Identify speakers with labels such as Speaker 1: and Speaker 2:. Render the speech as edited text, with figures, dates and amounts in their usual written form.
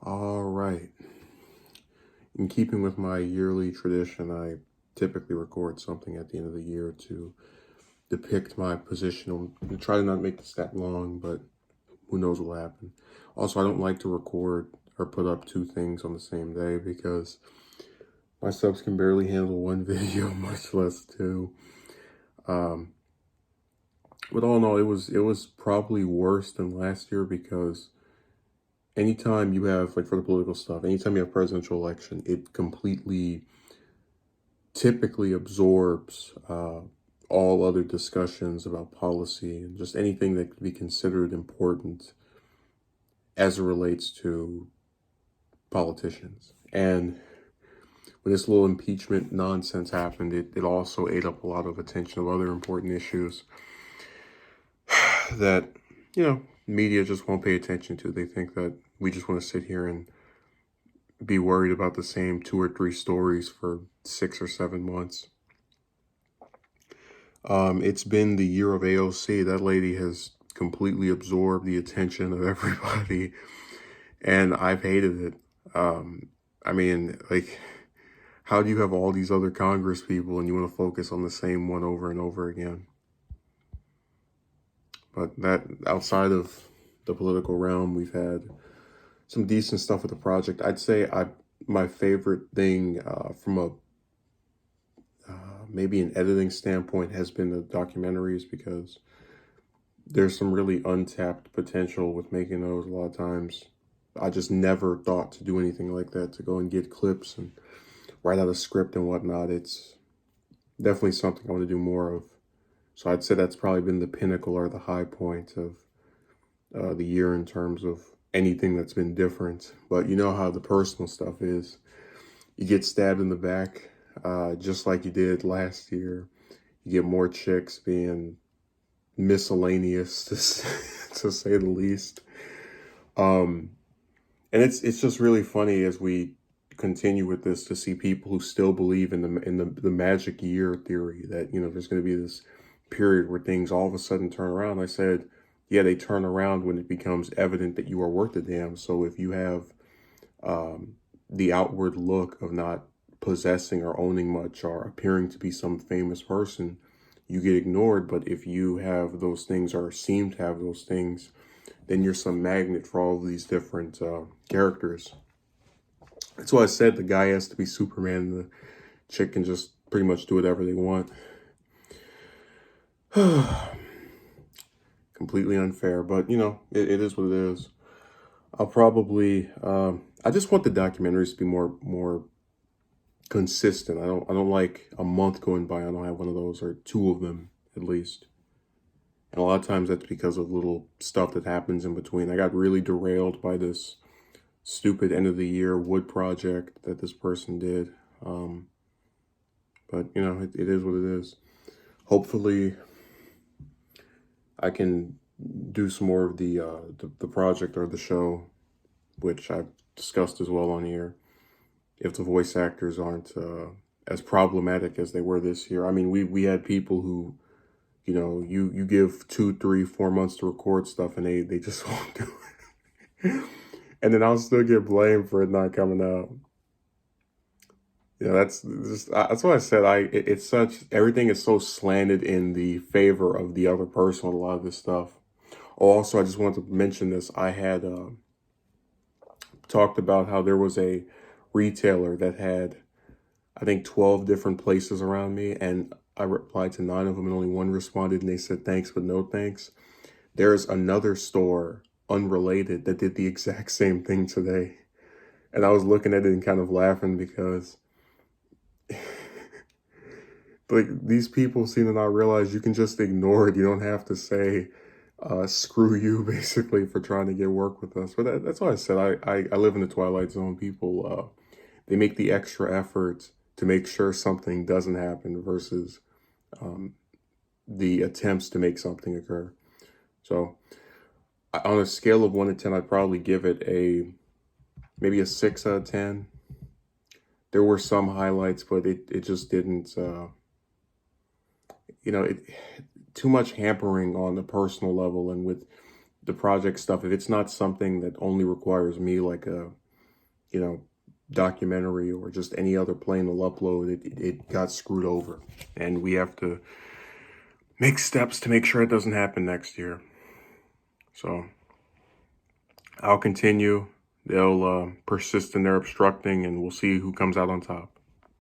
Speaker 1: All right. In keeping with my yearly tradition, I typically record something at the end of the year to depict my position. I try to not make this that long, but who knows what will happen. Also, I don't like to record or put up two things on the same day because my subs can barely handle one video, much less two. Um, but all in all, it was probably worse than last year because anytime you have, like, for the political stuff, anytime you have presidential election, it completely typically absorbs all other discussions about policy and just anything that could be considered important as it relates to politicians. And when this little impeachment nonsense happened, it also ate up a lot of attention of other important issues that, media just won't pay attention to. They think that we just want to sit here and be worried about the same two or three stories for 6 or 7 months. It's been the year of AOC. That lady has completely absorbed the attention of everybody, and I've hated it. I mean, like, how do you have all these other Congress people and you want to focus on the same one over and over again? But that, outside of the political realm, we've had some decent stuff with the project. I'd say my favorite thing from a maybe an editing standpoint has been the documentaries, because there's some really untapped potential with making those. A lot of times I just never thought to do anything like that, to go and get clips and write out a script and whatnot. It's definitely something I want to do more of. So I'd say that's probably been the pinnacle or the high point of the year in terms of anything that's been different. But you know how the personal stuff is. You get stabbed in the back, just like you did last year. You get more chicks being miscellaneous, to say the least. And it's just really funny as we continue with this to see people who still believe in the magic year theory, that there's going to be this period where things all of a sudden turn around. I said, yeah, they turn around when it becomes evident that you are worth a damn. So if you have the outward look of not possessing or owning much or appearing to be some famous person, you get ignored. But if you have those things or seem to have those things, then you're some magnet for all of these different characters. That's why I said the guy has to be Superman and the chick can just pretty much do whatever they want. Completely unfair, but it is what it is. I'll probably I just want the documentaries to be more consistent. I don't like a month going by I don't have one of those, or two of them at least. And a lot of times that's because of little stuff that happens in between. I got really derailed by this stupid end of the year wood project that this person did. But it is what it is. Hopefully I can do some more of the project or the show, which I've discussed as well on here, if the voice actors aren't as problematic as they were this year. I mean, we had people who, you give 2, 3, 4 months to record stuff and they just won't do it. And then I'll still get blamed for it not coming out. That's why I said it's such, everything is so slanted in the favor of the other person with a lot of this stuff. Oh, also, I just wanted to mention this. I had talked about how there was a retailer that had, I think, 12 different places around me, and I replied to 9 of them and only one responded, and they said thanks but no thanks. There's another store, unrelated, that did the exact same thing today. And I was looking at it and kind of laughing because like, these people seem to not realize you can just ignore it. You don't have to say screw you, basically, for trying to get work with us. But that's why I said I live in the Twilight Zone. People, they make the extra effort to make sure something doesn't happen versus the attempts to make something occur. So on a scale of 1 to 10, I'd probably give it maybe a 6 out of 10. There were some highlights, but it just didn't, too much hampering on the personal level and with the project stuff. If it's not something that only requires me, like documentary or just any other plane will upload, it got screwed over. And we have to make steps to make sure it doesn't happen next year. So I'll continue. They'll persist in their obstructing, and we'll see who comes out on top.